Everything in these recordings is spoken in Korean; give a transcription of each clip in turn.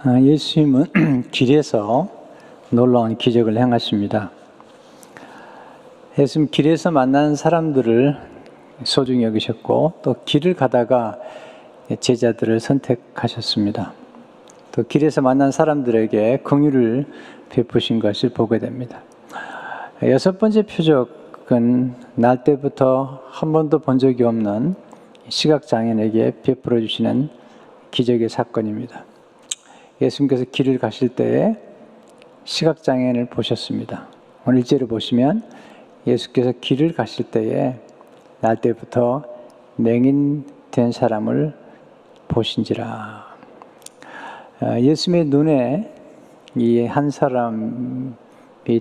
예수님은 길에서 놀라운 기적을 행하십니다. 예수님 길에서 만난 사람들을 소중히 여기셨고 또 길을 가다가 제자들을 선택하셨습니다. 또 길에서 만난 사람들에게 긍휼을 베푸신 것을 보게 됩니다. 여섯 번째 표적은 날 때부터 한 번도 본 적이 없는 시각장애인에게 베풀어 주시는 기적의 사건입니다. 예수님께서 길을 가실 때에 시각장애인을 보셨습니다. 오늘 1절을 보시면 예수께서 길을 가실 때에 날 때부터 맹인된 사람을 보신지라. 예수님의 눈에 이 한 사람이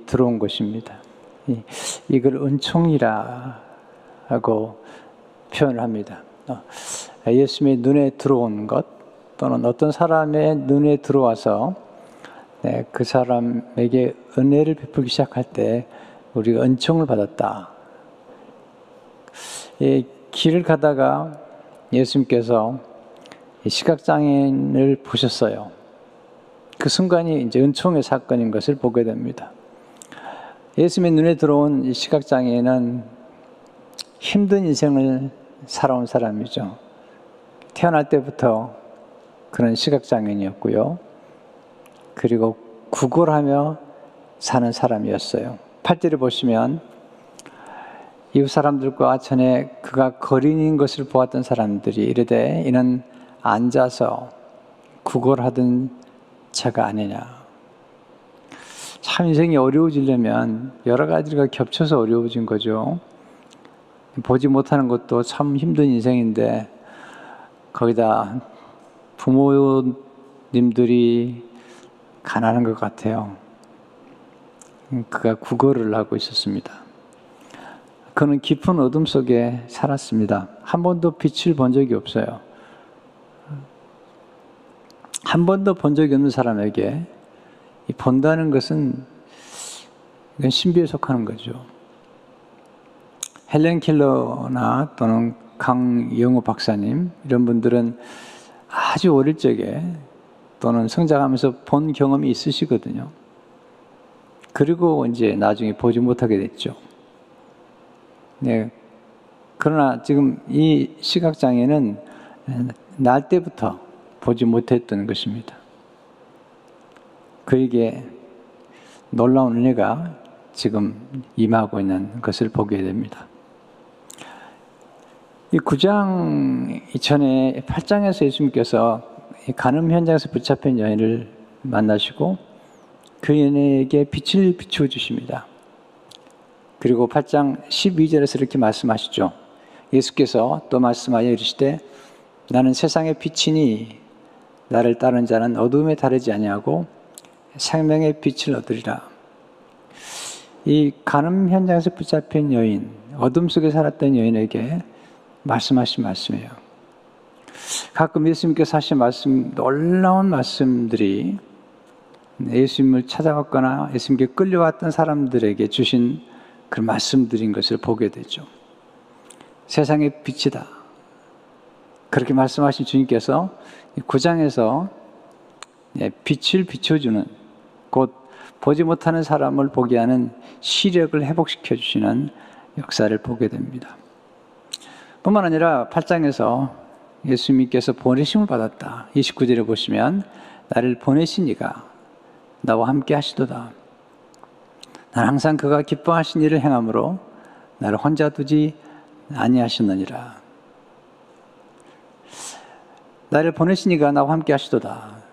들어온 것입니다. 이걸 은총이라고 표현을 합니다. 예수님의 눈에 들어온 것 또는 어떤 사람의 눈에 들어와서 그 사람에게 은혜를 베풀기 시작할 때 우리가 은총을 받았다. 길을 가다가 예수님께서 시각장애인을 보셨어요. 그 순간이 이제 은총의 사건인 것을 보게 됩니다. 예수님의 눈에 들어온 이 시각장애인은 힘든 인생을 살아온 사람이죠. 태어날 때부터 그런 시각장애인이었고요. 그리고 구걸하며 사는 사람이었어요. 8절을 보시면 이웃 사람들과 전에 그가 거린인 것을 보았던 사람들이 이르되 이는 앉아서 구걸하던 자가 아니냐. 참 인생이 어려워지려면 여러 가지가 겹쳐서 어려워진 거죠. 보지 못하는 것도 참 힘든 인생인데 거기다 부모님들이 가난한 것 같아요. 그가 구걸을 하고 있었습니다. 그는 깊은 어둠 속에 살았습니다. 한 번도 빛을 본 적이 없어요. 한 번도 본 적이 없는 사람에게 본다는 것은 이건 신비에 속하는 거죠. 헬렌 켈러나 또는 강영호 박사님 이런 분들은 아주 어릴 적에 또는 성장하면서 본 경험이 있으시거든요. 그리고 이제 나중에 보지 못하게 됐죠. 네. 그러나 지금 이 시각장애는 날 때부터 보지 못했던 것입니다. 그에게 놀라운 은혜가 지금 임하고 있는 것을 보게 됩니다. 이 9장 이전에 8장에서 예수님께서 간음 현장에서 붙잡힌 여인을 만나시고 그 여인에게 빛을 비추어 주십니다. 그리고 8장 12절에서 이렇게 말씀하시죠. 예수께서 또 말씀하여 이르시되 나는 세상의 빛이니 나를 따르는 자는 어둠에 다르지 아니하고 생명의 빛을 얻으리라. 이 간음 현장에서 붙잡힌 여인, 어둠 속에 살았던 여인에게 말씀하신 말씀이에요. 가끔 예수님께서 하신 말씀, 놀라운 말씀들이 예수님을 찾아왔거나 예수님께 끌려왔던 사람들에게 주신 그 말씀들인 것을 보게 되죠. 세상의 빛이다. 그렇게 말씀하신 주님께서 9장에서 빛을 비춰주는, 곧 보지 못하는 사람을 보게 하는 시력을 회복시켜 주시는 역사를 보게 됩니다. 뿐만 아니라 8장에서 예수님께서 보내심을 받았다. 29절에 보시면 나를 보내신 이가 나와 함께 하시도다. 난 항상 그가 기뻐하신 일을 행함으로 나를 혼자 두지 아니하셨느니라. 나를 보내신 이가 나와 함께 하시도다.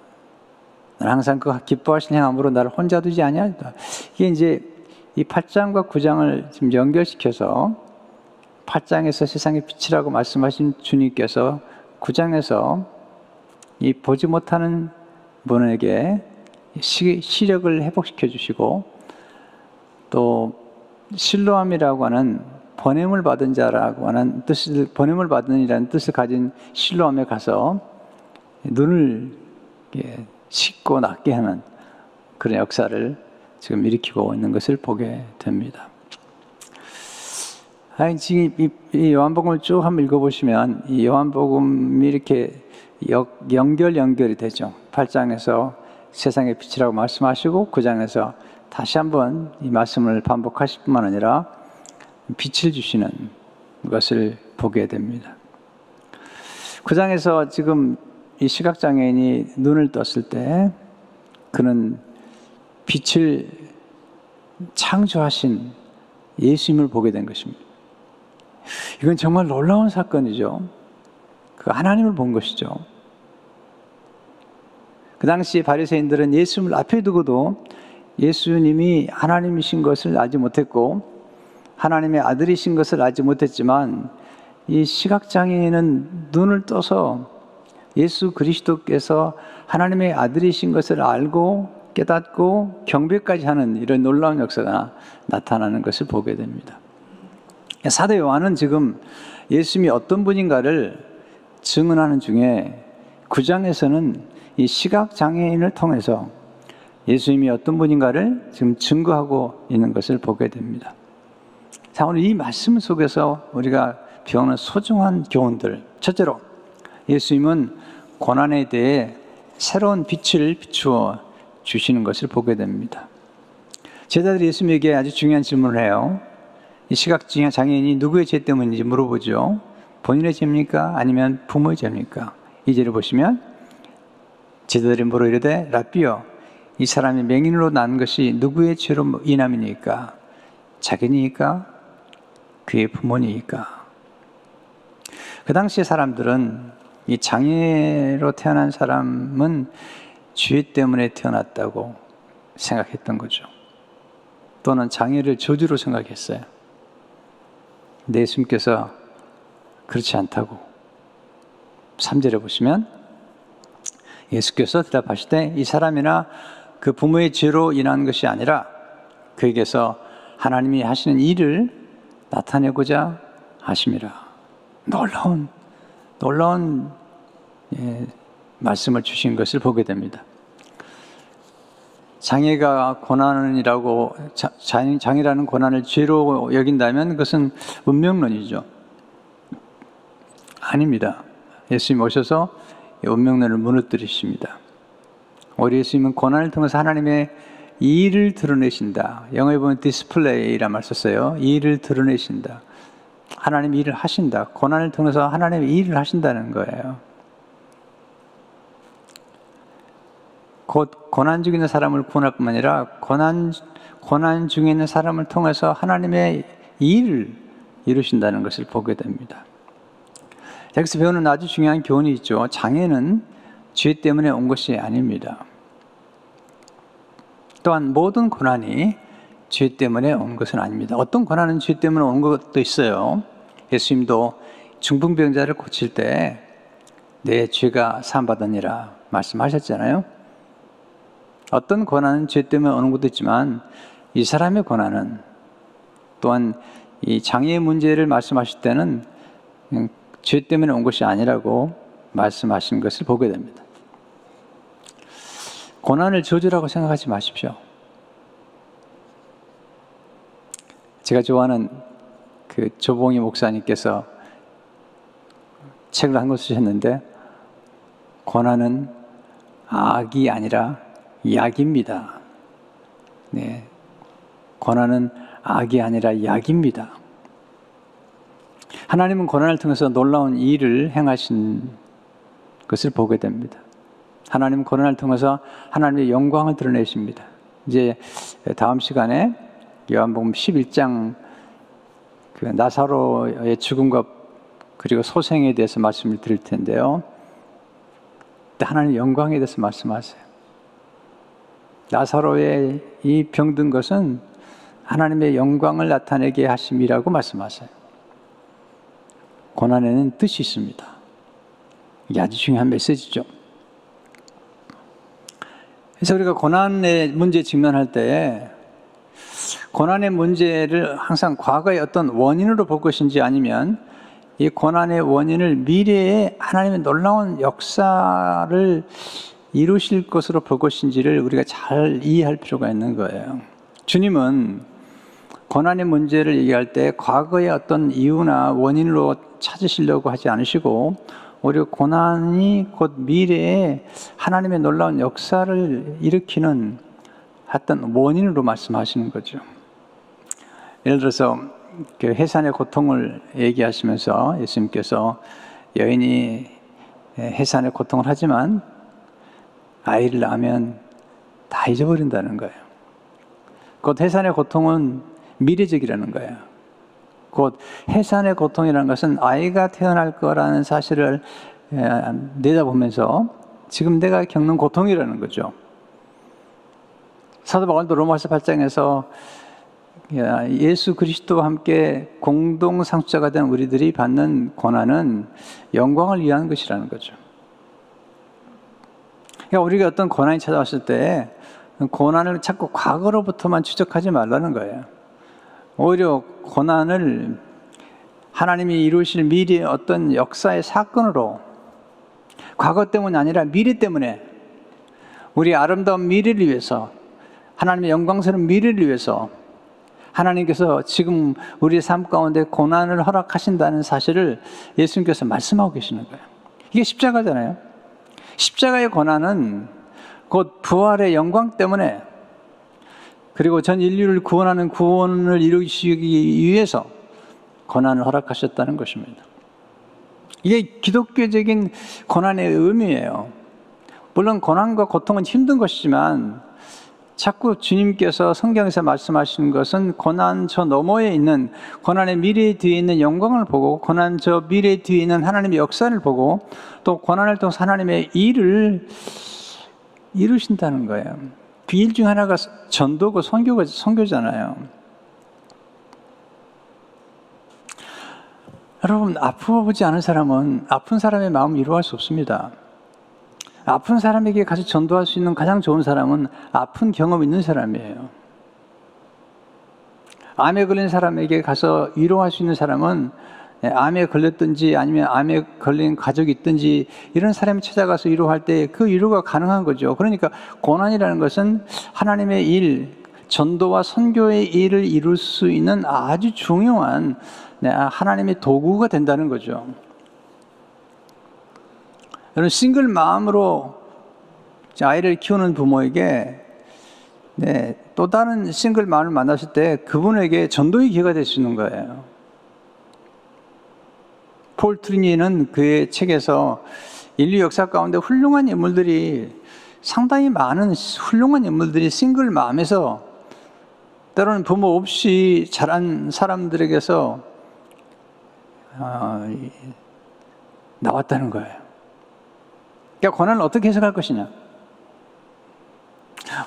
난 항상 그가 기뻐하신 행함으로 나를 혼자 두지 아니하리다. 이게 이제 이 8장과 9장을 지금 연결시켜서 8장에서 세상의 빛이라고 말씀하신 주님께서 9장에서 이 보지 못하는 분에게 시력을 회복시켜 주시고 또 실로암이라고 하는 번냄을 받은 자라고 하는 뜻을, 번냄을 받은 이라는 뜻을 가진 실로암에 가서 눈을 씻고 낫게 하는 그런 역사를 지금 일으키고 있는 것을 보게 됩니다. 지금 이 요한복음을 쭉 한번 읽어보시면 이 요한복음이 이렇게 연결이 되죠. 8장에서 세상의 빛이라고 말씀하시고 9장에서 다시 한번 이 말씀을 반복하실 뿐만 아니라 빛을 주시는 것을 보게 됩니다. 9장에서 지금 이 시각장애인이 눈을 떴을 때 그는 빛을 창조하신 예수님을 보게 된 것입니다. 이건 정말 놀라운 사건이죠. 그 하나님을 본 것이죠. 그 당시 바리새인들은 예수님을 앞에 두고도 예수님이 하나님이신 것을 알지 못했고 하나님의 아들이신 것을 알지 못했지만 이 시각장애인은 눈을 떠서 예수 그리스도께서 하나님의 아들이신 것을 알고 깨닫고 경배까지 하는 이런 놀라운 역사가 나타나는 것을 보게 됩니다. 사도 요한은 지금 예수님이 어떤 분인가를 증언하는 중에 9장에서는 이 시각장애인을 통해서 예수님이 어떤 분인가를 지금 증거하고 있는 것을 보게 됩니다. 자, 오늘 이 말씀 속에서 우리가 배우는 소중한 교훈들. 첫째로, 예수님은 고난에 대해 새로운 빛을 비추어 주시는 것을 보게 됩니다. 제자들이 예수님에게 아주 중요한 질문을 해요. 이 시각장애인이 누구의 죄 때문인지 물어보죠. 본인의 죄입니까? 아니면 부모의 죄입니까? 이 죄를 보시면 제자들이 물어 이르되 라삐여, 이 사람이 맹인으로 난 것이 누구의 죄로 인함이니까? 자기니까? 그의 부모니까? 그 당시의 사람들은 이 장애로 태어난 사람은 죄 때문에 태어났다고 생각했던 거죠. 또는 장애를 저주로 생각했어요. 근데 예수님께서 그렇지 않다고 3절에 보시면 예수께서 대답하시되 이 사람이나 그 부모의 죄로 인한 것이 아니라 그에게서 하나님이 하시는 일을 나타내고자 하심이라. 놀라운 말씀을 주신 것을 보게 됩니다. 장애가 고난이라고, 장애라는 고난을 죄로 여긴다면 그것은 운명론이죠. 아닙니다. 예수님 오셔서 운명론을 무너뜨리십니다. 우리 예수님은 고난을 통해서 하나님의 일을 드러내신다. 영어에 보면 디스플레이란 말 썼어요. 일을 드러내신다. 하나님이 일을 하신다. 고난을 통해서 하나님의 일을 하신다는 거예요. 곧 고난 중에 있는 사람을 구원할 뿐만 아니라 고난 중에 있는 사람을 통해서 하나님의 일을 이루신다는 것을 보게 됩니다. 여기서 배우는 아주 중요한 교훈이 있죠. 장애는 죄 때문에 온 것이 아닙니다. 또한 모든 고난이 죄 때문에 온 것은 아닙니다. 어떤 고난은 죄 때문에 온 것도 있어요. 예수님도 중풍병자를 고칠 때 내 죄가 사함받으니라 말씀하셨잖아요. 어떤 고난은 죄 때문에 오는 것도 있지만 이 사람의 고난은 또한 이 장애의 문제를 말씀하실 때는 죄 때문에 온 것이 아니라고 말씀하신 것을 보게 됩니다. 고난을 저주라고 생각하지 마십시오. 제가 좋아하는 그 조봉희 목사님께서 책을 한 권 쓰셨는데 고난은 악이 아니라 약입니다. 네, 고난은 악이 아니라 약입니다. 하나님은 고난을 통해서 놀라운 일을 행하신 것을 보게 됩니다. 하나님은 고난을 통해서 하나님의 영광을 드러내십니다. 이제 다음 시간에 요한복음 11장 그 나사로의 죽음과 그리고 소생에 대해서 말씀을 드릴 텐데요. 하나님의 영광에 대해서 말씀하세요. 나사로의 이 병든 것은 하나님의 영광을 나타내게 하심이라고 말씀하세요. 고난에는 뜻이 있습니다. 이게 아주 중요한 메시지죠. 그래서 우리가 고난의 문제에 직면할 때 고난의 문제를 항상 과거의 어떤 원인으로 볼 것인지 아니면 이 고난의 원인을 미래에 하나님의 놀라운 역사를 이루실 것으로 볼 것인지를 우리가 잘 이해할 필요가 있는 거예요. 주님은 고난의 문제를 얘기할 때 과거의 어떤 이유나 원인으로 찾으시려고 하지 않으시고 오히려 고난이 곧 미래에 하나님의 놀라운 역사를 일으키는 어떤 원인으로 말씀하시는 거죠. 예를 들어서 그 해산의 고통을 얘기하시면서 예수님께서 여인이 해산의 고통을 하지만 아이를 낳으면 다 잊어버린다는 거예요. 곧 해산의 고통은 미래적이라는 거예요. 곧 해산의 고통이라는 것은 아이가 태어날 거라는 사실을 내다보면서 지금 내가 겪는 고통이라는 거죠. 사도 바울도 로마서 8장에서 예수 그리스도와 함께 공동 상속자가 된 우리들이 받는 고난은 영광을 위한 것이라는 거죠. 그러니까 우리가 어떤 고난이 찾아왔을 때 고난을 자꾸 과거로부터만 추적하지 말라는 거예요. 오히려 고난을 하나님이 이루실 미래의 어떤 역사의 사건으로, 과거 때문이 아니라 미래 때문에, 우리 아름다운 미래를 위해서, 하나님의 영광스러운 미래를 위해서 하나님께서 지금 우리의 삶 가운데 고난을 허락하신다는 사실을 예수님께서 말씀하고 계시는 거예요. 이게 십자가잖아요. 십자가의 고난은 곧 부활의 영광 때문에, 그리고 전 인류를 구원하는 구원을 이루시기 위해서 고난을 허락하셨다는 것입니다. 이게 기독교적인 고난의 의미예요. 물론 고난과 고통은 힘든 것이지만 자꾸 주님께서 성경에서 말씀하시는 것은 고난 저 너머에 있는, 고난의 미래 뒤에 있는 영광을 보고, 고난 저 미래 뒤에 있는 하나님의 역사를 보고, 또 고난을 통해서 하나님의 일을 이루신다는 거예요. 그 일 중 하나가 전도고 선교잖아요. 여러분, 아프지 않은 사람은 아픈 사람의 마음을 이루어할 수 없습니다. 아픈 사람에게 가서 전도할 수 있는 가장 좋은 사람은 아픈 경험 있는 사람이에요. 암에 걸린 사람에게 가서 위로할 수 있는 사람은 암에 걸렸든지 아니면 암에 걸린 가족이 있든지 이런 사람이 찾아가서 위로할 때 그 위로가 가능한 거죠. 그러니까 고난이라는 것은 하나님의 일, 전도와 선교의 일을 이룰 수 있는 아주 중요한 하나님의 도구가 된다는 거죠. 여러분, 싱글 마음으로 아이를 키우는 부모에게 또 다른 싱글 마음을 만났을 때 그분에게 전도의 기회가 될 수 있는 거예요. 폴 트리니는 그의 책에서 인류 역사 가운데 훌륭한 인물들이, 상당히 많은 훌륭한 인물들이 싱글 마음에서, 때로는 부모 없이 자란 사람들에게서 나왔다는 거예요. 그러니까 고난을 어떻게 해석할 것이냐,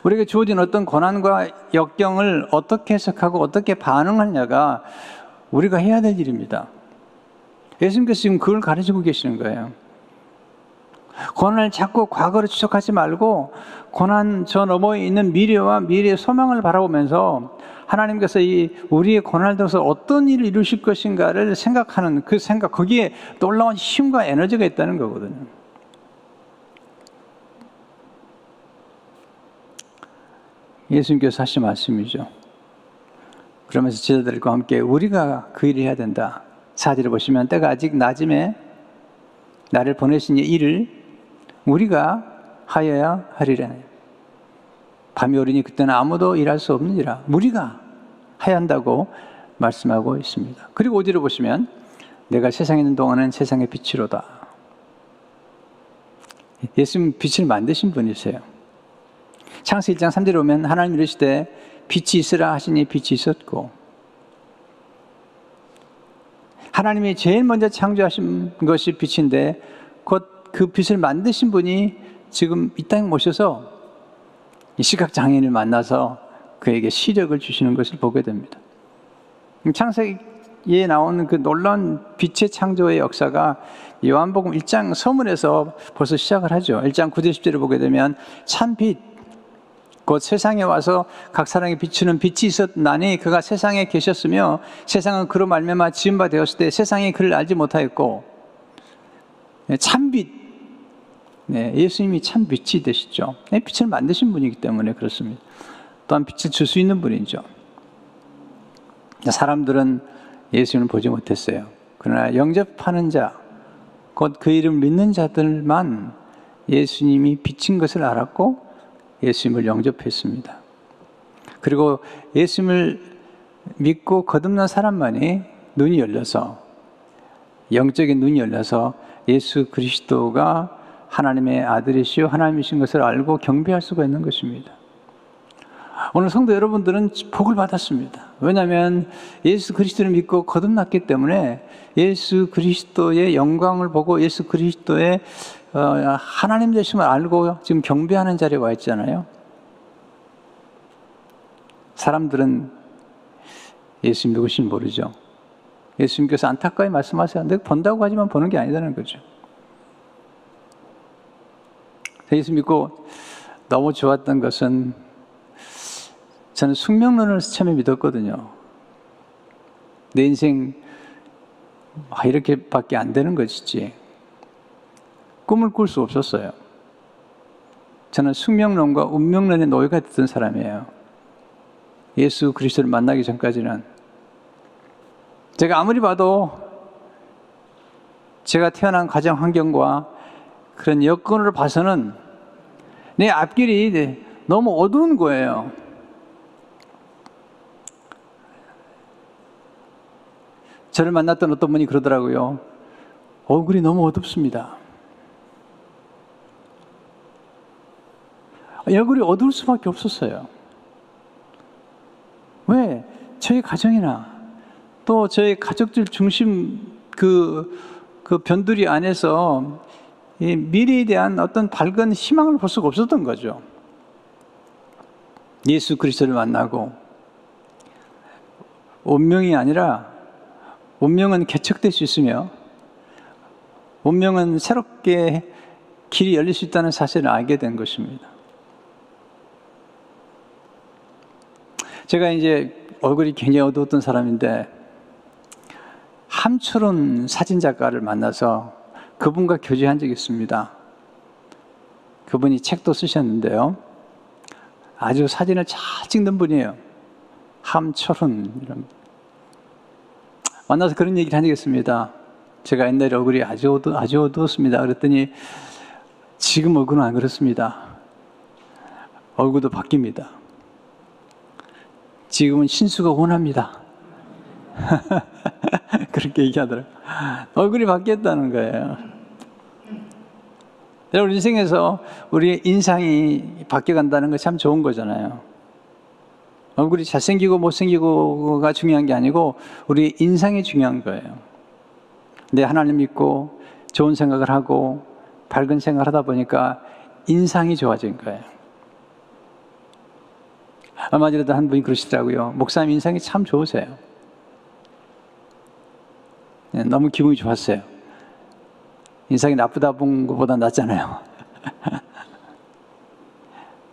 우리에게 주어진 어떤 고난과 역경을 어떻게 해석하고 어떻게 반응하냐가 우리가 해야 될 일입니다. 예수님께서 지금 그걸 가르치고 계시는 거예요. 고난을 자꾸 과거로 추적하지 말고 고난 저 너머에 있는 미래와 미래의 소망을 바라보면서 하나님께서 우리의 고난을 통해서 어떤 일을 이루실 것인가를 생각하는 그 생각, 거기에 놀라운 힘과 에너지가 있다는 거거든요. 예수님께서 하신 말씀이죠. 그러면서 제자들과 함께 우리가 그 일을 해야 된다. 4절을 보시면 때가 아직 낮음에 나를 보내신 이 일을 우리가 하여야 하리라. 밤이 오리니 그때는 아무도 일할 수 없느니라. 우리가 해야 한다고 말씀하고 있습니다. 그리고 5절을 보시면 내가 세상에 있는 동안은 세상의 빛이로다. 예수님 빛을 만드신 분이세요. 창세기 1장 3절에 보면 하나님 이르시되 빛이 있으라 하시니 빛이 있었고, 하나님이 제일 먼저 창조하신 것이 빛인데 곧 그 빛을 만드신 분이 지금 이 땅에 모셔서 이 시각장애인을 만나서 그에게 시력을 주시는 것을 보게 됩니다. 창세기에 나오는 그 놀라운 빛의 창조의 역사가 요한복음 1장 서문에서 벌써 시작을 하죠. 1장 9절 10절을 보게 되면 참 빛, 곧 세상에 와서 각 사람에게 비추는 빛이 있었나니 그가 세상에 계셨으며 세상은 그로 말미암아 지은 바 되었을 때 세상이 그를 알지 못하였고, 참빛, 예수님이 참 빛이 되시죠. 빛을 만드신 분이기 때문에 그렇습니다. 또한 빛을 줄 수 있는 분이죠. 사람들은 예수님을 보지 못했어요. 그러나 영접하는 자, 곧 그 이름을 믿는 자들만 예수님이 빛인 것을 알았고 예수님을 영접했습니다. 그리고 예수님을 믿고 거듭난 사람만이 눈이 열려서, 영적인 눈이 열려서 예수 그리스도가 하나님의 아들이시요 하나님이신 것을 알고 경배할 수가 있는 것입니다. 오늘 성도 여러분들은 복을 받았습니다. 왜냐하면 예수 그리스도를 믿고 거듭났기 때문에 예수 그리스도의 영광을 보고 예수 그리스도의 하나님 되심을 알고 지금 경배하는 자리에 와 있잖아요. 사람들은 예수님 누구신지 모르죠. 예수님께서 안타까이 말씀하세요. 내가 본다고 하지만 보는 게 아니라는 거죠. 예수 믿고 너무 좋았던 것은, 저는 숙명론을 처음에 믿었거든요. 내 인생 이렇게밖에 안 되는 것이지 꿈을 꿀 수 없었어요. 저는 숙명론과 운명론의 노예가 됐던 사람이에요. 예수 그리스도를 만나기 전까지는. 제가 아무리 봐도 제가 태어난 가정 환경과 그런 여건으로 봐서는 내 앞길이 너무 어두운 거예요. 저를 만났던 어떤 분이 그러더라고요. 얼굴이 너무 어둡습니다. 얼굴이 어두울 수밖에 없었어요. 왜? 저희 가정이나 또 저희 가족들 중심 그 변두리 안에서 이 미래에 대한 어떤 밝은 희망을 볼 수가 없었던 거죠. 예수 그리스도를 만나고 운명이 아니라, 운명은 개척될 수 있으며 운명은 새롭게 길이 열릴 수 있다는 사실을 알게 된 것입니다. 제가 이제 얼굴이 굉장히 어두웠던 사람인데 함철훈 사진작가를 만나서 그분과 교제한 적이 있습니다. 그분이 책도 쓰셨는데요. 아주 사진을 잘 찍는 분이에요. 함철훈. 만나서 그런 얘기를 한 적이 있습니다. 제가 옛날에 얼굴이 아주 어두웠습니다. 그랬더니 지금 얼굴은 안 그렇습니다. 얼굴도 바뀝니다. 지금은 신수가 원합니다. 그렇게 얘기하더라고요. 얼굴이 바뀌었다는 거예요. 여러분, 인생에서 우리의 인상이 바뀌어간다는 건 참 좋은 거잖아요. 얼굴이 잘생기고 못생기고가 중요한 게 아니고 우리의 인상이 중요한 거예요. 근데 하나님 믿고 좋은 생각을 하고 밝은 생각을 하다 보니까 인상이 좋아진 거예요. 얼마 전에도 한 분이 그러시더라고요. 목사님 인상이 참 좋으세요. 너무 기분이 좋았어요. 인상이 나쁘다 본 것보다 낫잖아요.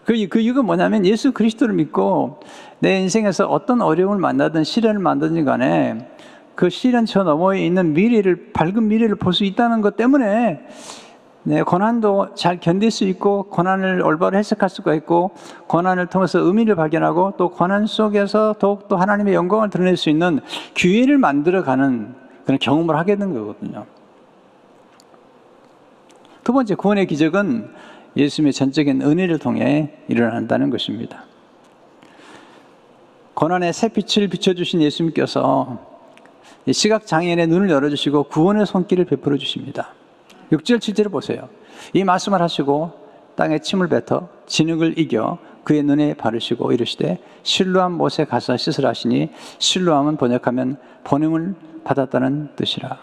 그 이유가 뭐냐면 예수 그리스도를 믿고 내 인생에서 어떤 어려움을 만나든 시련을 만나든 간에 그 시련 저 너머에 있는 미래를, 밝은 미래를 볼 수 있다는 것 때문에 고난도 잘 견딜 수 있고 고난을 올바로 해석할 수가 있고 고난을 통해서 의미를 발견하고 또 고난 속에서 더욱더 하나님의 영광을 드러낼 수 있는 기회를 만들어가는 그런 경험을 하게 된 거거든요. 두 번째, 구원의 기적은 예수님의 전적인 은혜를 통해 일어난다는 것입니다. 고난의 새빛을 비춰주신 예수님께서 시각장애인의 눈을 열어주시고 구원의 손길을 베풀어 주십니다. 6절 7절을 보세요. 이 말씀을 하시고 땅에 침을 뱉어 진흙을 이겨 그의 눈에 바르시고 이르시되 실로암 못에 가서 씻으라 하시니 실로암은 번역하면 본음을 받았다는 뜻이라.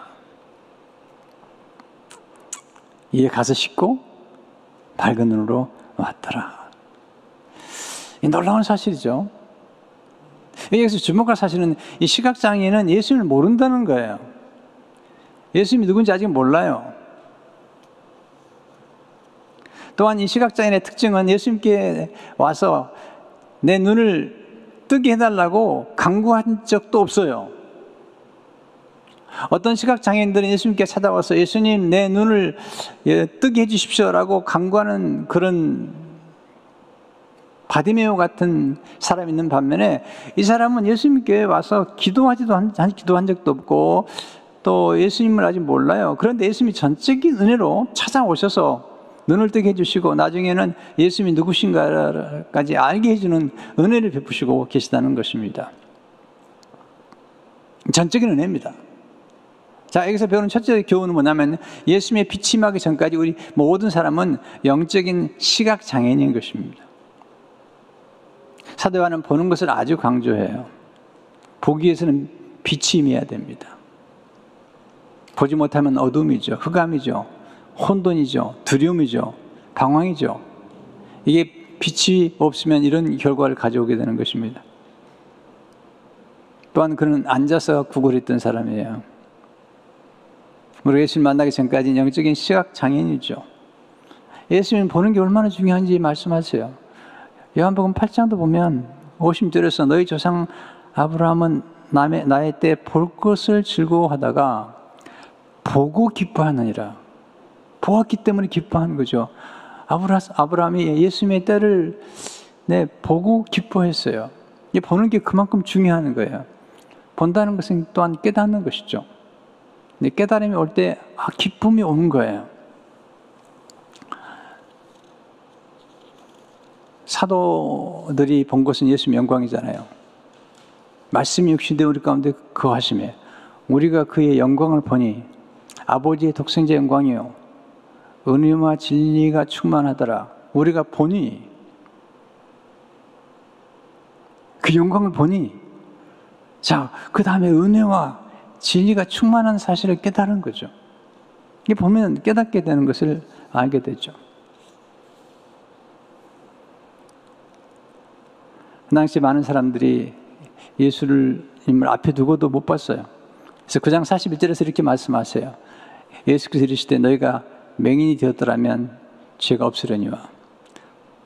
이에 가서 씻고 밝은 눈으로 왔더라. 이 놀라운 사실이죠. 여기서 주목할 사실은 이 시각장애인은 예수님을 모른다는 거예요. 예수님이 누군지 아직 몰라요. 또한 이 시각장애인의 특징은 예수님께 와서 내 눈을 뜨게 해달라고 강구한 적도 없어요. 어떤 시각장애인들은 예수님께 찾아와서 예수님 내 눈을 뜨게 해주십시오라고 강구하는 그런 바디메오 같은 사람이 있는 반면에 이 사람은 예수님께 와서 기도한 적도 없고 또 예수님을 아직 몰라요. 그런데 예수님이 전적인 은혜로 찾아오셔서 눈을 뜨게 해주시고 나중에는 예수님이 누구신가까지 알게 해주는 은혜를 베푸시고 계시다는 것입니다. 전적인 은혜입니다. 자, 여기서 배우는 첫째 교훈은 뭐냐면 예수님의 빛이 임하기 전까지 우리 모든 사람은 영적인 시각장애인인 것입니다. 사도 요한은 보는 것을 아주 강조해요. 보기 위해서는 빛이 임해야 됩니다. 보지 못하면 어둠이죠. 흑암이죠. 혼돈이죠. 두려움이죠. 방황이죠. 이게 빛이 없으면 이런 결과를 가져오게 되는 것입니다. 또한 그는 앉아서 구걸했던 사람이에요. 우리 예수님 만나기 전까지는 영적인 시각장애인이죠. 예수님 보는 게 얼마나 중요한지 말씀하세요. 요한복음 8장도 보면 50절에서 너희 조상 아브라함은 나의 때 볼 것을 즐거워하다가 보고 기뻐하느니라. 보았기 때문에 기뻐하는 거죠. 아브라함이 예수님의 때를 보고 기뻐했어요. 이 보는 게 그만큼 중요한 거예요. 본다는 것은 또한 깨닫는 것이죠. 깨달음이 올 때 기쁨이 오는 거예요. 사도들이 본 것은 예수님의 영광이잖아요. 말씀이 육신된 우리 가운데 거하심에 우리가 그의 영광을 보니 아버지의 독생자 영광이요 은혜와 진리가 충만하더라. 우리가 보니 그 영광을 보니 자, 그 다음에 은혜와 진리가 충만한 사실을 깨달은 거죠. 이게 보면 깨닫게 되는 것을 알게 되죠. 그 당시 많은 사람들이 예수님을 앞에 두고도 못 봤어요. 그래서 9장 41절에서 이렇게 말씀하세요. 예수께서 이르시되 너희가 맹인이 되었더라면 죄가 없으려니와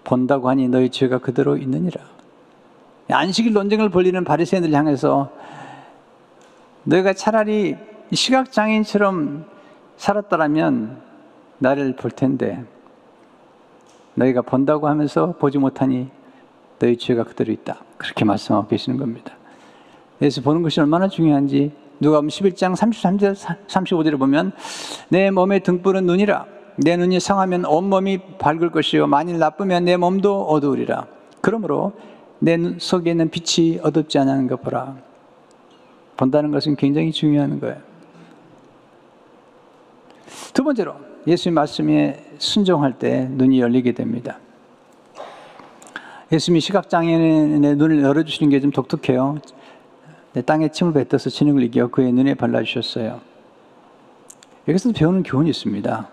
본다고 하니 너희 죄가 그대로 있느니라. 안식일 논쟁을 벌이는 바리새인들을 향해서 너희가 차라리 시각장애인처럼 살았더라면 나를 볼 텐데 너희가 본다고 하면서 보지 못하니 너희 죄가 그대로 있다. 그렇게 말씀하고 계시는 겁니다. 그래서 보는 것이 얼마나 중요한지 누가복음 11장 33절 35절에 보면 내 몸의 등불은 눈이라. 내 눈이 상하면 온몸이 밝을 것이요 만일 나쁘면 내 몸도 어두우리라. 그러므로 내 눈 속에 있는 빛이 어둡지 않은 것 보라. 본다는 것은 굉장히 중요한 거예요. 두 번째로 예수님 말씀에 순종할 때 눈이 열리게 됩니다. 예수님이 시각장애인의 눈을 열어주시는 게 좀 독특해요. 땅에 침을 뱉어서 진흙을 이겨 그의 눈에 발라주셨어요. 여기서도 배우는 교훈이 있습니다.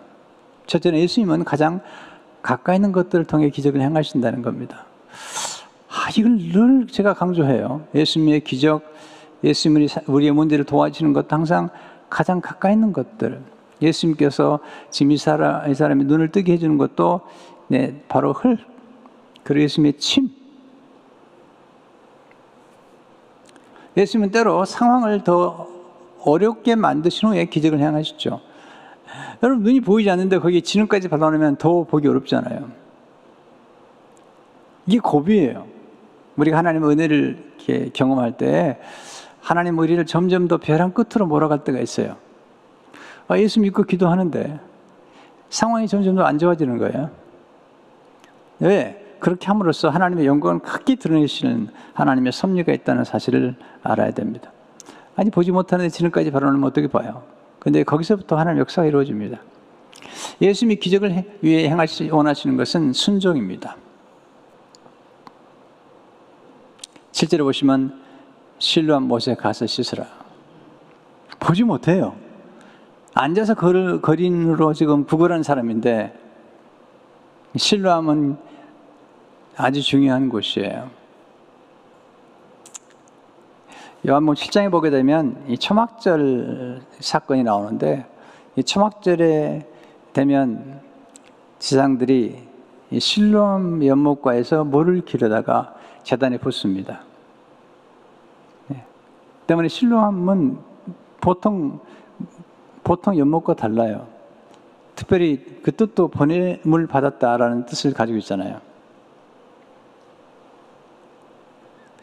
첫째는 예수님은 가장 가까이 있는 것들을 통해 기적을 행하신다는 겁니다. 이걸 늘 제가 강조해요. 예수님의 기적, 예수님이 우리의 문제를 도와주시는 것도 항상 가장 가까이 있는 것들. 예수님께서 지금 이 사람의 눈을 뜨게 해주는 것도 바로 그리고 예수님의 침. 예수님은 때로 상황을 더 어렵게 만드신 후에 기적을 행하시죠. 여러분 눈이 보이지 않는데 거기에 진흙까지 발라놓으면 더 보기 어렵잖아요. 이게 고비예요. 우리가 하나님의 은혜를 이렇게 경험할 때 하나님 우리를 점점 더 벼랑 끝으로 몰아갈 때가 있어요. 예수 믿고 기도하는데 상황이 점점 더 안 좋아지는 거예요. 왜? 그렇게 함으로써 하나님의 영광을 크게 드러내시는 하나님의 섭리가 있다는 사실을 알아야 됩니다. 아니 보지 못하는데 진흙까지 발라놓으면 어떻게 봐요? 근데 거기서부터 하나님의 역사가 이루어집니다. 예수님이 기적을 위해 원하시는 것은 순종입니다. 실제로 보시면 실로암 못에 가서 씻으라. 보지 못해요. 앉아서 거린으로 지금 구걸하는 사람인데 실로암은 아주 중요한 곳이에요. 요한복음 7장에 보게 되면 이 초막절 사건이 나오는데 이 초막절에 되면 지상들이 이 실로암 연못가에서 물을 기르다가 제단에 붓습니다. 때문에 실로암은 보통 연못과 달라요. 특별히 그 뜻도 보냄을 받았다라는 뜻을 가지고 있잖아요.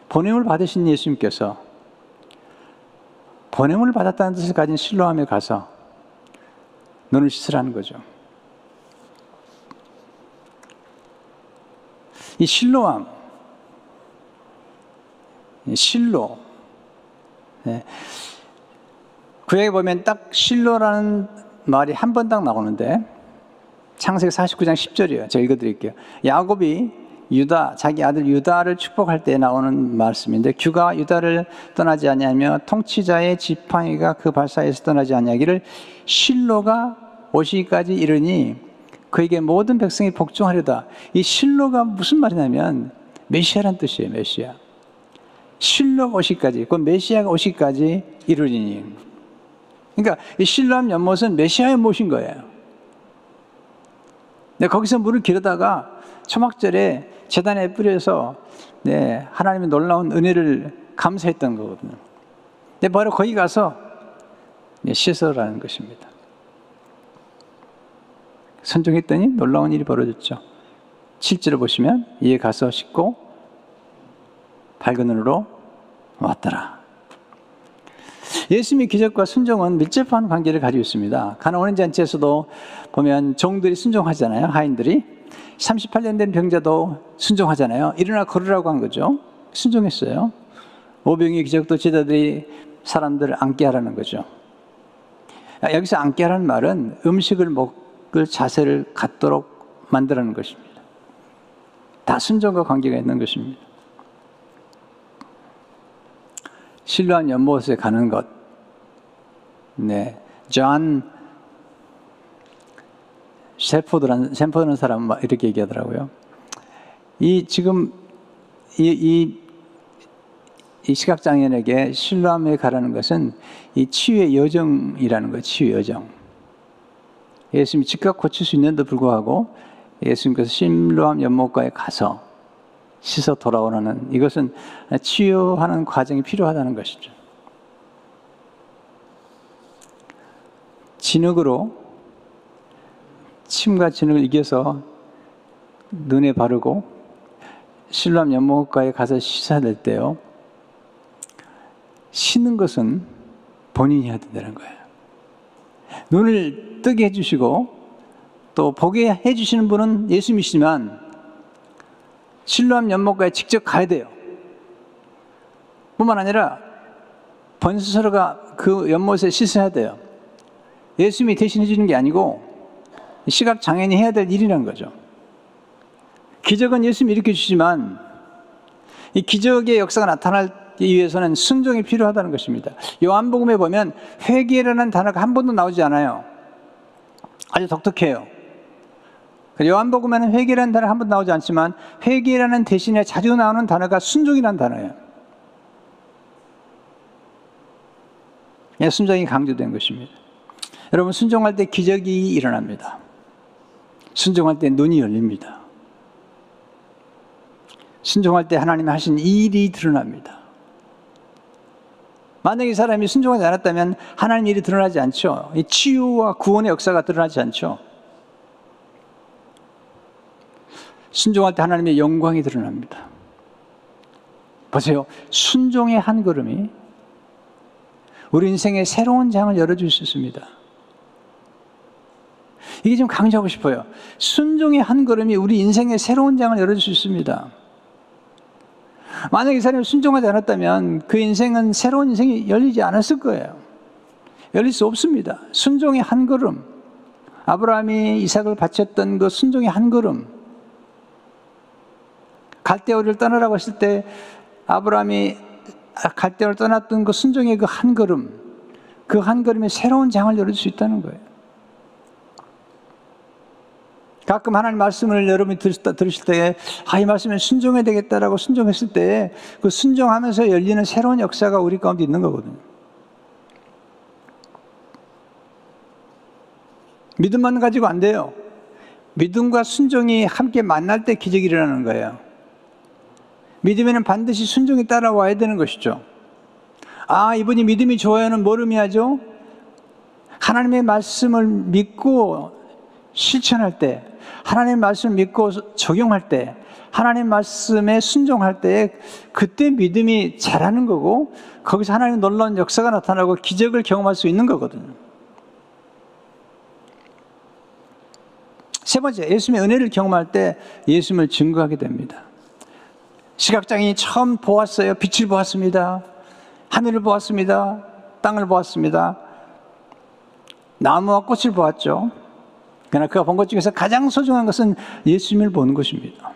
보냄을 받으신 예수님께서 보냄을 받았다는 뜻을 가진 실로암에 가서 눈을 씻으라는 거죠. 이 실로암, 실로, 네. 구약에 보면 딱 실로라는 말이 한 번 딱 나오는데 창세기 49장 10절이에요. 제가 읽어드릴게요. 야곱이 유다, 자기 아들 유다를 축복할 때 나오는 말씀인데, 규가 유다를 떠나지 아니하며 통치자의 지팡이가 그 발사에서 떠나지 아니하기를 실로가 오시기까지 이르니 그에게 모든 백성이 복종하려다. 이 실로가 무슨 말이냐면 메시아란 뜻이에요. 메시아. 실로가 오시기까지, 그 메시아가 오시기까지 이르리니. 그러니까 이 실로암 연못은 메시아의 못인 거예요. 근데 거기서 물을 기르다가 초막절에 제단에 뿌려서 하나님의 놀라운 은혜를 감사했던 거거든요. 근데 바로 거기 가서 씻으라는 것입니다. 선종했더니 놀라운 일이 벌어졌죠. 7절을 보시면 이에 가서 씻고 밝은 눈으로 왔더라. 예수님의 기적과 순종은 밀접한 관계를 가지고 있습니다. 가나 혼인잔치에서도 보면 종들이 순종하잖아요. 하인들이. 38년 된 병자도 순종하잖아요. 일어나 걸으라고 한 거죠. 순종했어요. 오병이의 기적도 제자들이 사람들을 앉게 하라는 거죠. 여기서 앉게 하라는 말은 음식을 먹을 자세를 갖도록 만들라는 것입니다. 다 순종과 관계가 있는 것입니다. 실로암 연못에 가는 것. 존 셰퍼드라는 사람 이렇게 얘기하더라고요. 지금 이 시각장애인에게 실로암에 가라는 것은 이 치유의 여정이라는 거예요. 치유 여정. 예수님이 즉각 고칠 수 있는데도 불구하고 예수님께서 실로암 연못가에 가서 씻어 돌아오라는, 이것은 치유하는 과정이 필요하다는 것이죠. 진흙으로, 침과 진흙을 이겨서 눈에 바르고 실로암 연못가에 가서 씻어야 될 때요, 씻는 것은 본인이 해야 된다는 거예요. 눈을 뜨게 해주시고 또 보게 해주시는 분은 예수님이시지만 실로암 연못가에 직접 가야 돼요. 뿐만 아니라 본 스스로가 그 연못에 씻어야 돼요. 예수님이 대신해 주는 게 아니고 시각장애인이 해야 될 일이라는 거죠. 기적은 예수님이 일으켜 주시지만 이 기적의 역사가 나타나기 위해서는 순종이 필요하다는 것입니다. 요한복음에 보면 회개라는 단어가 한 번도 나오지 않아요. 아주 독특해요. 요한복음에는 회개라는 단어가 한 번도 나오지 않지만 회개라는 대신에 자주 나오는 단어가 순종이라는 단어예요. 순종이 강조된 것입니다. 여러분, 순종할 때 기적이 일어납니다. 순종할 때 눈이 열립니다. 순종할 때 하나님이 하신 일이 드러납니다. 만약에 이 사람이 순종하지 않았다면 하나님 일이 드러나지 않죠. 이 치유와 구원의 역사가 드러나지 않죠. 순종할 때 하나님의 영광이 드러납니다. 보세요. 순종의 한 걸음이 우리 인생의 새로운 장을 열어줄 수 있습니다. 이게 좀 강조하고 싶어요. 순종의 한 걸음이 우리 인생의 새로운 장을 열어줄 수 있습니다. 만약에 이 사람이 순종하지 않았다면 그 인생은 새로운 인생이 열리지 않았을 거예요. 열릴 수 없습니다. 순종의 한 걸음, 아브라함이 이삭을 바쳤던 그 순종의 한 걸음, 갈대아우를 떠나라고 했을 때 아브라함이 갈대아우를 떠났던 그 순종의 그 한 걸음, 그 한 걸음이 새로운 장을 열어줄 수 있다는 거예요. 가끔 하나님 말씀을 여러분이 들으실 때 이 말씀에 순종해야 되겠다라고 순종했을 때 그 순종하면서 열리는 새로운 역사가 우리 가운데 있는 거거든요. 믿음만 가지고 안 돼요. 믿음과 순종이 함께 만날 때 기적이 일어나는 거예요. 믿음에는 반드시 순종이 따라와야 되는 것이죠. 이분이 믿음이 좋아요는 뭘 의미하죠? 하나님의 말씀을 믿고 실천할 때, 하나님의 말씀을 믿고 적용할 때, 하나님 말씀에 순종할 때 그때 믿음이 자라는 거고 거기서 하나님의 놀라운 역사가 나타나고 기적을 경험할 수 있는 거거든요. 세 번째, 예수님의 은혜를 경험할 때 예수님을 증거하게 됩니다. 시각장애인이 처음 보았어요. 빛을 보았습니다. 하늘을 보았습니다. 땅을 보았습니다. 나무와 꽃을 보았죠. 그러나 그가 본 것 중에서 가장 소중한 것은 예수님을 보는 것입니다.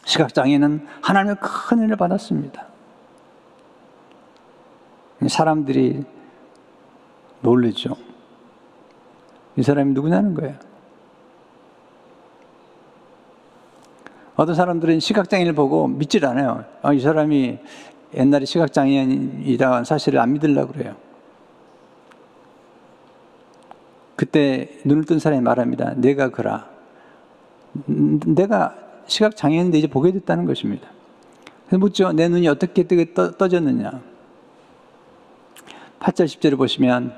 시각장애인은 하나님의 큰 은혜를 받았습니다. 사람들이 놀라죠. 이 사람이 누구냐는 거예요. 어떤 사람들은 시각장애인을 보고 믿질 않아요. 이 사람이 옛날에 시각장애인이라는 사실을 안 믿으려고 그래요. 그때 눈을 뜬 사람이 말합니다. 내가 그라. 내가 시각장애인인데 이제 보게 됐다는 것입니다. 그래서 묻죠. 내 눈이 어떻게 떠졌느냐. 8절 10절을 보시면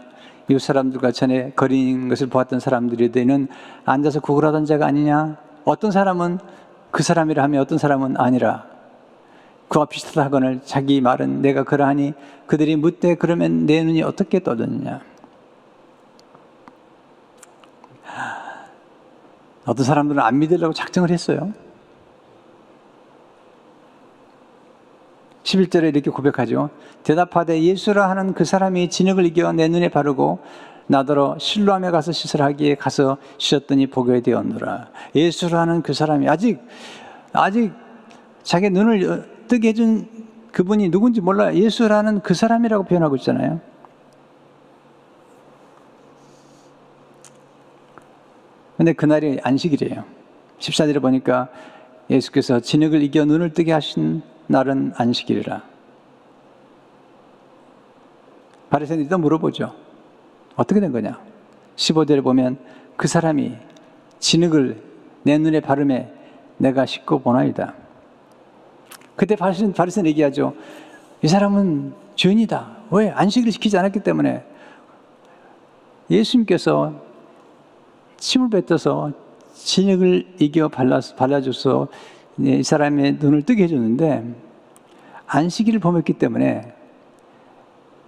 이웃 사람들과 전에 거리는 것을 보았던 사람들이 너희는 앉아서 구걸하던 자가 아니냐. 어떤 사람은 그 사람이라 하며 어떤 사람은 아니라. 그와 비슷하다 하거늘 자기 말은 내가 그러하니 그들이 묻되 그러면 내 눈이 어떻게 떠졌느냐. 어떤 사람들은 안 믿으려고 작정을 했어요. 11절에 이렇게 고백하죠. 대답하되 예수라 하는 그 사람이 진흙을 이겨 내 눈에 바르고 나더러 실로암에 가서 씻으라기에 가서 씻었더니 보게 되었노라. 예수라 하는 그 사람이 아직 자기 눈을 뜨게 해준 그분이 누군지 몰라요. 예수라는 그 사람이라고 표현하고 있잖아요. 근데 그날이 안식일이에요. 14절에 보니까 예수께서 진흙을 이겨 눈을 뜨게 하신 날은 안식일이라. 바리새인들이 또 물어보죠. 어떻게 된 거냐? 15절에 보면 그 사람이 진흙을 내 눈에 바르매 내가 씻고 보나이다. 그때 바리새인 얘기하죠. 이 사람은 죄인이다. 왜? 안식일을 지키지 않았기 때문에. 예수님께서 침을 뱉어서 진흙을 이겨 발라줘서 이 사람의 눈을 뜨게 해줬는데 안식일을 범했기 때문에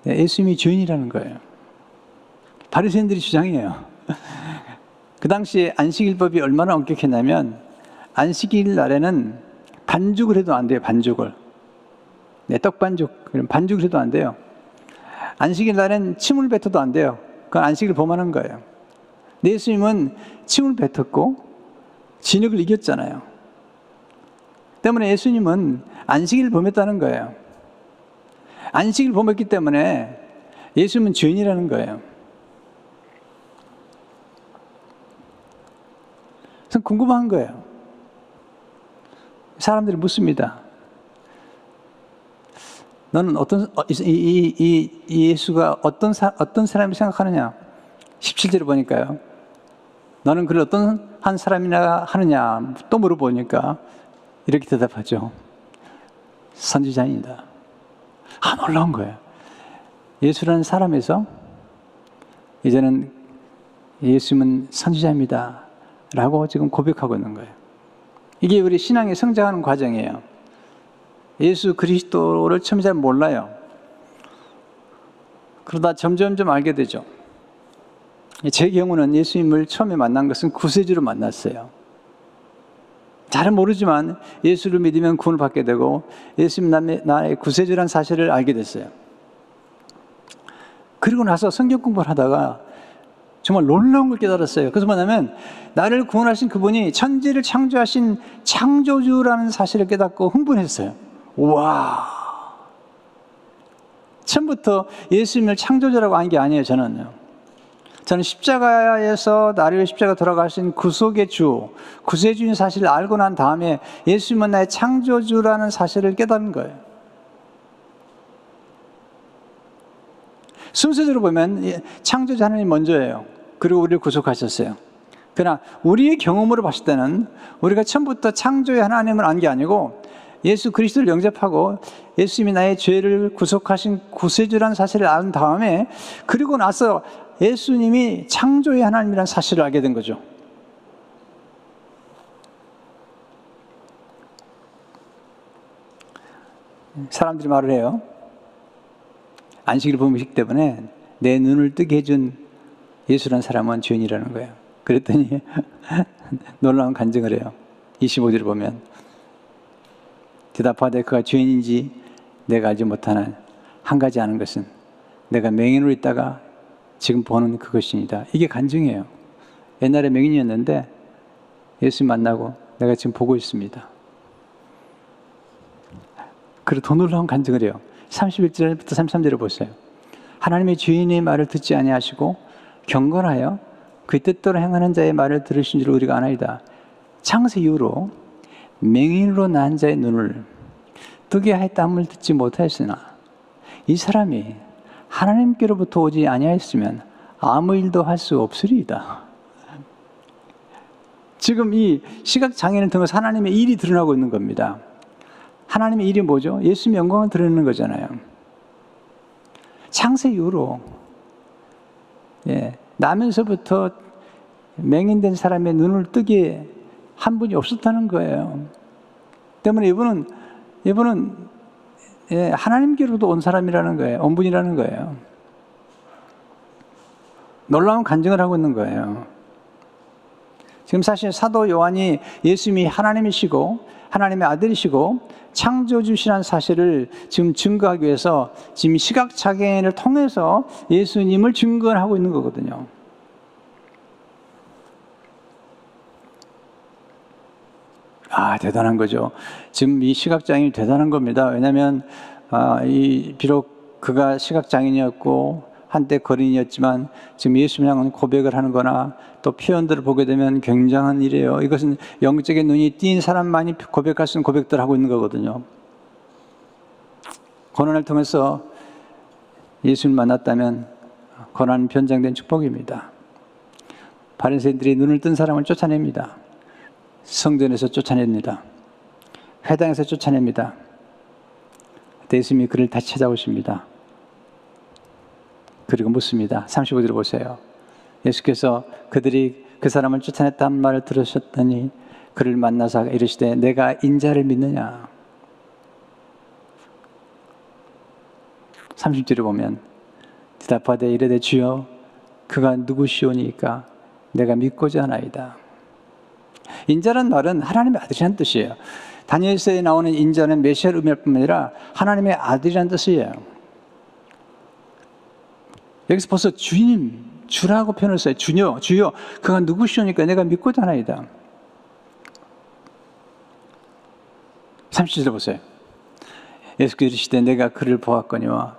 예수님이 죄인이라는 거예요. 바리새인들이 주장해요. 그 당시에 안식일법이 얼마나 엄격했냐면 안식일 날에는 반죽을 해도 안 돼요. 반죽을. 떡반죽. 반죽을 해도 안 돼요. 안식일 날엔 침을 뱉어도 안 돼요. 그건 안식일을 범하는 거예요. 근데 예수님은 침을 뱉었고 진흙을 이겼잖아요. 때문에 예수님은 안식일을 범했다는 거예요. 안식일을 범했기 때문에 예수님은 죄인이라는 거예요. 그래서 궁금한 거예요. 사람들이 묻습니다. 너는 이 예수가 어떤 사람을 생각하느냐? 17절을 보니까요. 너는 그를 어떤 한 사람이나 하느냐? 또 물어보니까 이렇게 대답하죠. 선지자입니다. 놀라운 거예요. 예수라는 사람에서 이제는 예수님은 선지자입니다. 라고 지금 고백하고 있는 거예요. 이게 우리 신앙이 성장하는 과정이에요. 예수 그리스도를 처음에 잘 몰라요. 그러다 점점 알게 되죠. 제 경우는 예수님을 처음에 만난 것은 구세주로 만났어요. 잘은 모르지만 예수를 믿으면 구원을 받게 되고 예수님 나의 구세주라는 사실을 알게 됐어요. 그리고 나서 성경 공부를 하다가 정말 놀라운 걸 깨달았어요. 그래서 뭐냐면 나를 구원하신 그분이 천지를 창조하신 창조주라는 사실을 깨닫고 흥분했어요. 와, 처음부터 예수님을 창조주라고 한 게 아니에요. 저는 십자가에서 나를 십자가 돌아가신 구속의 주, 구세주인 사실을 알고 난 다음에 예수님은 나의 창조주라는 사실을 깨달은 거예요. 순서대로 보면 창조주 하나님 먼저예요. 그리고 우리를 구속하셨어요. 그러나 우리의 경험으로 봤을 때는 우리가 처음부터 창조의 하나님을 안 게 아니고 예수 그리스도를 영접하고 예수님이 나의 죄를 구속하신 구세주라는 사실을 안 다음에 그리고 나서 예수님이 창조의 하나님이라는 사실을 알게 된 거죠. 사람들이 말을 해요. 안식일 본식 때문에 내 눈을 뜨게 해준 예수라는 사람은 죄인이라는 거예요. 그랬더니 놀라운 간증을 해요. 25절을 보면 대답하되 그가 죄인인지 내가 알지 못하는 한 가지 아는 것은 내가 맹인으로 있다가 지금 보는 그것이니다. 이게 간증이에요. 옛날에 맹인이었는데 예수 만나고 내가 지금 보고 있습니다. 그리고 더 놀라운 간증을 해요. 31절부터 33절을 보세요. 하나님의 죄인의 말을 듣지 아니하시고 경건하여 그 뜻대로 행하는 자의 말을 들으신 줄 우리가 아나이다. 창세 이후로 맹인으로 난 자의 눈을 뜨게 하였다함을 듣지 못하였으나 이 사람이 하나님께로부터 오지 아니하였으면 아무 일도 할 수 없으리이다. 지금 이 시각장애인을 통해서 하나님의 일이 드러나고 있는 겁니다. 하나님의 일이 뭐죠? 예수님의 영광을 드러내는 거잖아요. 창세 이후로 나면서부터 맹인된 사람의 눈을 뜨게 한 분이 없었다는 거예요. 때문에 이분은 하나님께로도 온 사람이라는 거예요. 온 분이라는 거예요. 놀라운 간증을 하고 있는 거예요. 지금 사실 사도 요한이 예수님이 하나님이시고 하나님의 아들이시고 창조주시라는 사실을 지금 증거하기 위해서 지금 시각장애인을 통해서 예수님을 증거하고 있는 거거든요. 대단한 거죠. 지금 이 시각장애인이 대단한 겁니다. 왜냐하면 비록 그가 시각장애인이었고 한때 거린이었지만 지금 예수님 향한 고백을 하는 거나 또 표현들을 보게 되면 굉장한 일이에요. 이것은 영적인 눈이 띈 사람만이 고백할 수 있는 고백들을 하고 있는 거거든요. 고난을 통해서 예수를 만났다면 고난은 변장된 축복입니다. 바리새인들이 눈을 뜬 사람을 쫓아냅니다. 성전에서 쫓아냅니다. 회당에서 쫓아냅니다. 예수님이 그를 다시 찾아오십니다. 그리고 묻습니다. 35절을 보세요. 예수께서 그들이 그 사람을 쫓아냈다는 말을 들으셨더니 그를 만나서 이르시되 내가 인자를 믿느냐. 30절에 보면 대답하되 이르되 주여 그가 누구시오니까 내가 믿고자 하나이다. 인자란 말은 하나님의 아들이라는 뜻이에요. 다니엘서에 나오는 인자는 메시아를 의미할 뿐만 아니라 하나님의 아들이라는 뜻이에요. 여기서 벌써 주님, 주라고 표현을 써요. 주여, 그가 누구시오니까 내가 믿고자 하나이다. 37절 보세요. 예수께서 이르시되 내가 그를 보았거니와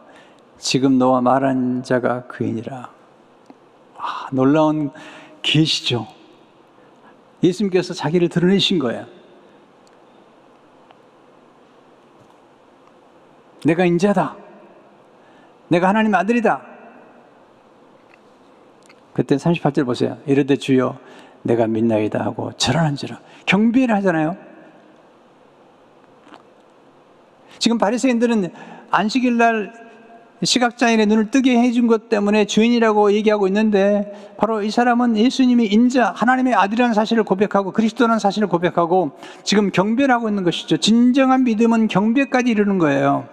지금 너와 말한 자가 그이니라. 놀라운 계시죠. 예수님께서 자기를 드러내신 거예요. 내가 인자다. 내가 하나님의 아들이다. 그때 38절 보세요. 이르되 주여 내가 믿나이다 하고 절하는지라. 경배를 하잖아요. 지금 바리새인들은 안식일날 시각장애인의 눈을 뜨게 해준 것 때문에 주인이라고 얘기하고 있는데 바로 이 사람은 예수님이 인자, 하나님의 아들이라는 사실을 고백하고 그리스도라는 사실을 고백하고 지금 경배를 하고 있는 것이죠. 진정한 믿음은 경배까지 이르는 거예요.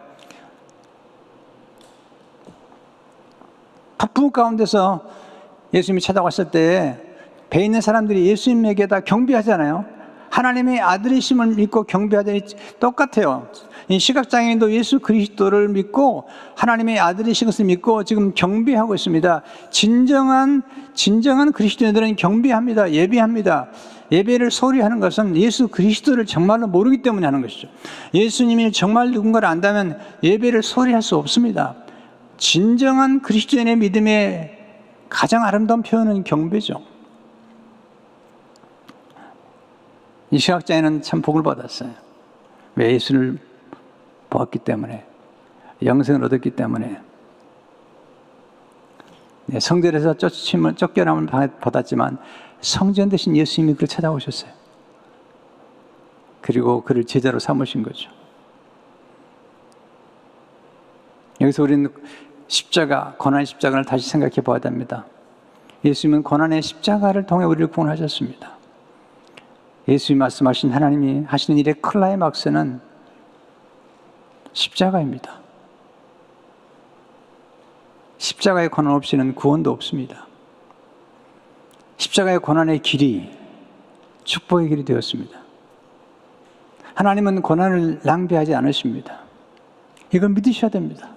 폭풍 가운데서 예수님이 찾아왔을 때 배 있는 사람들이 예수님에게 다 경배하잖아요. 하나님의 아들이심을 믿고 경배하더니 똑같아요. 이 시각장애인도 예수 그리스도를 믿고 하나님의 아들이신 것을 믿고 지금 경배하고 있습니다. 진정한 그리스도인들은 경배합니다. 예배합니다. 예배를 소홀히 하는 것은 예수 그리스도를 정말로 모르기 때문에 하는 것이죠. 예수님이 정말 누군가를 안다면 예배를 소홀히 할 수 없습니다. 진정한 그리스도인의 믿음의 가장 아름다운 표현은 경배죠. 이 시각장애는 참 복을 받았어요. 왜? 예수를 보았기 때문에, 영생을 얻었기 때문에. 성전에서 쫓겨남을 받았지만 성전 대신 예수님이 그를 찾아오셨어요. 그리고 그를 제자로 삼으신 거죠. 여기서 우리는 십자가, 고난의 십자가를 다시 생각해 보아야 됩니다. 예수님은 고난의 십자가를 통해 우리를 구원하셨습니다. 예수님이 말씀하신 하나님이 하시는 일의 클라이막스는 십자가입니다. 십자가의 고난 없이는 구원도 없습니다. 십자가의 고난의 길이 축복의 길이 되었습니다. 하나님은 고난을 낭비하지 않으십니다. 이걸 믿으셔야 됩니다.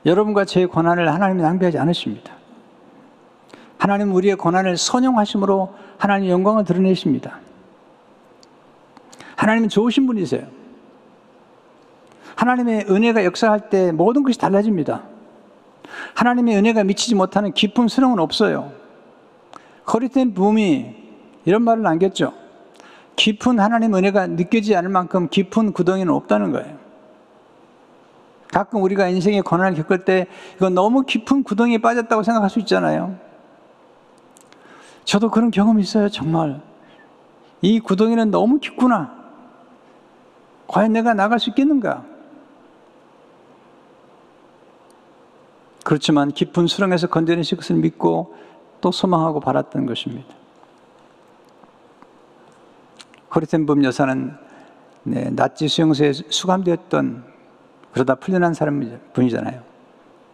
여러분과 제 고난을 하나님이 낭비하지 않으십니다. 하나님은 우리의 고난을 선용하심으로 하나님의 영광을 드러내십니다. 하나님은 좋으신 분이세요. 하나님의 은혜가 역사할 때 모든 것이 달라집니다. 하나님의 은혜가 미치지 못하는 깊은 수렁은 없어요. 커리텐 붐이 이런 말을 남겼죠. 깊은 하나님의 은혜가 느껴지지 않을 만큼 깊은 구덩이는 없다는 거예요. 가끔 우리가 인생의 고난을 겪을 때 이건 너무 깊은 구덩이에 빠졌다고 생각할 수 있잖아요. 저도 그런 경험이 있어요. 정말 이 구덩이는 너무 깊구나. 과연 내가 나갈 수 있겠는가? 그렇지만 깊은 수렁에서 건져내실 것을 믿고 또 소망하고 바랐던 것입니다. 코리텐범 여사는 나치 수용소에 수감되었던, 그러다 풀려난 분이잖아요.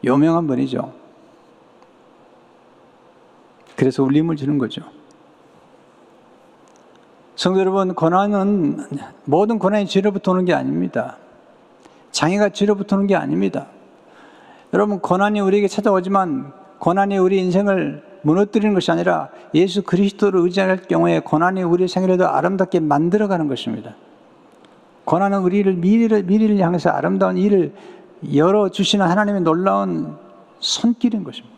유명한 분이죠. 그래서 울림을 주는 거죠. 성도 여러분, 고난은, 모든 고난이 죄로부터 오는 게 아닙니다. 장애가 죄로부터 오는 게 아닙니다. 여러분, 고난이 우리에게 찾아오지만 고난이 우리 인생을 무너뜨리는 것이 아니라 예수 그리스도를 의지할 경우에 고난이 우리 생애를 더 아름답게 만들어가는 것입니다. 고난은 우리를 미래를 향해서 아름다운 일을 열어주시는 하나님의 놀라운 손길인 것입니다.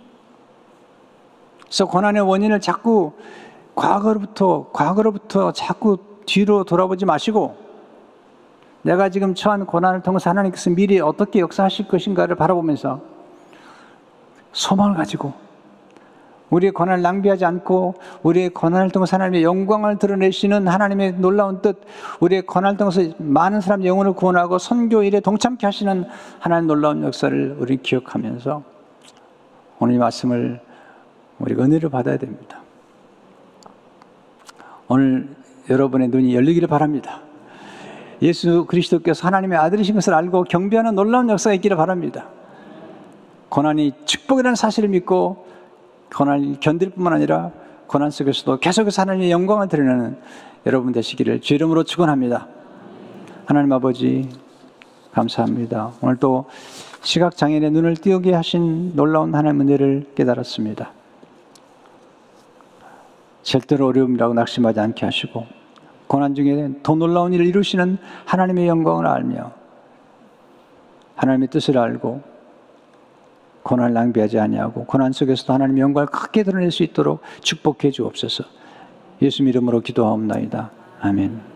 그래서 고난의 원인을 자꾸 과거로부터 자꾸 뒤로 돌아보지 마시고 내가 지금 처한 고난을 통해서 하나님께서 미래에 어떻게 역사하실 것인가를 바라보면서 소망을 가지고 우리의 고난을 낭비하지 않고 우리의 고난을 통해서 하나님의 영광을 드러내시는 하나님의 놀라운 뜻, 우리의 고난을 통해서 많은 사람 영혼을 구원하고 선교 일에 동참케 하시는 하나님의 놀라운 역사를 우리 기억하면서 오늘 이 말씀을 우리가 은혜를 받아야 됩니다. 오늘 여러분의 눈이 열리기를 바랍니다. 예수 그리스도께서 하나님의 아들이신 것을 알고 경배하는 놀라운 역사가 있기를 바랍니다. 고난이 축복이라는 사실을 믿고 고난을 견딜 뿐만 아니라 고난 속에서도 계속해서 하나님의 영광을 드러내는 여러분 되시기를 주 이름으로 축원합니다. 하나님 아버지 감사합니다. 오늘 또 시각장애인의 눈을 띄우게 하신 놀라운 하나님의 은혜를 깨달았습니다. 절대로 어려움이라고 낙심하지 않게 하시고 고난 중에 더 놀라운 일을 이루시는 하나님의 영광을 알며 하나님의 뜻을 알고 고난을 낭비하지 아니하고 고난 속에서도 하나님의 영광을 크게 드러낼 수 있도록 축복해 주옵소서. 예수 이름으로 기도하옵나이다. 아멘.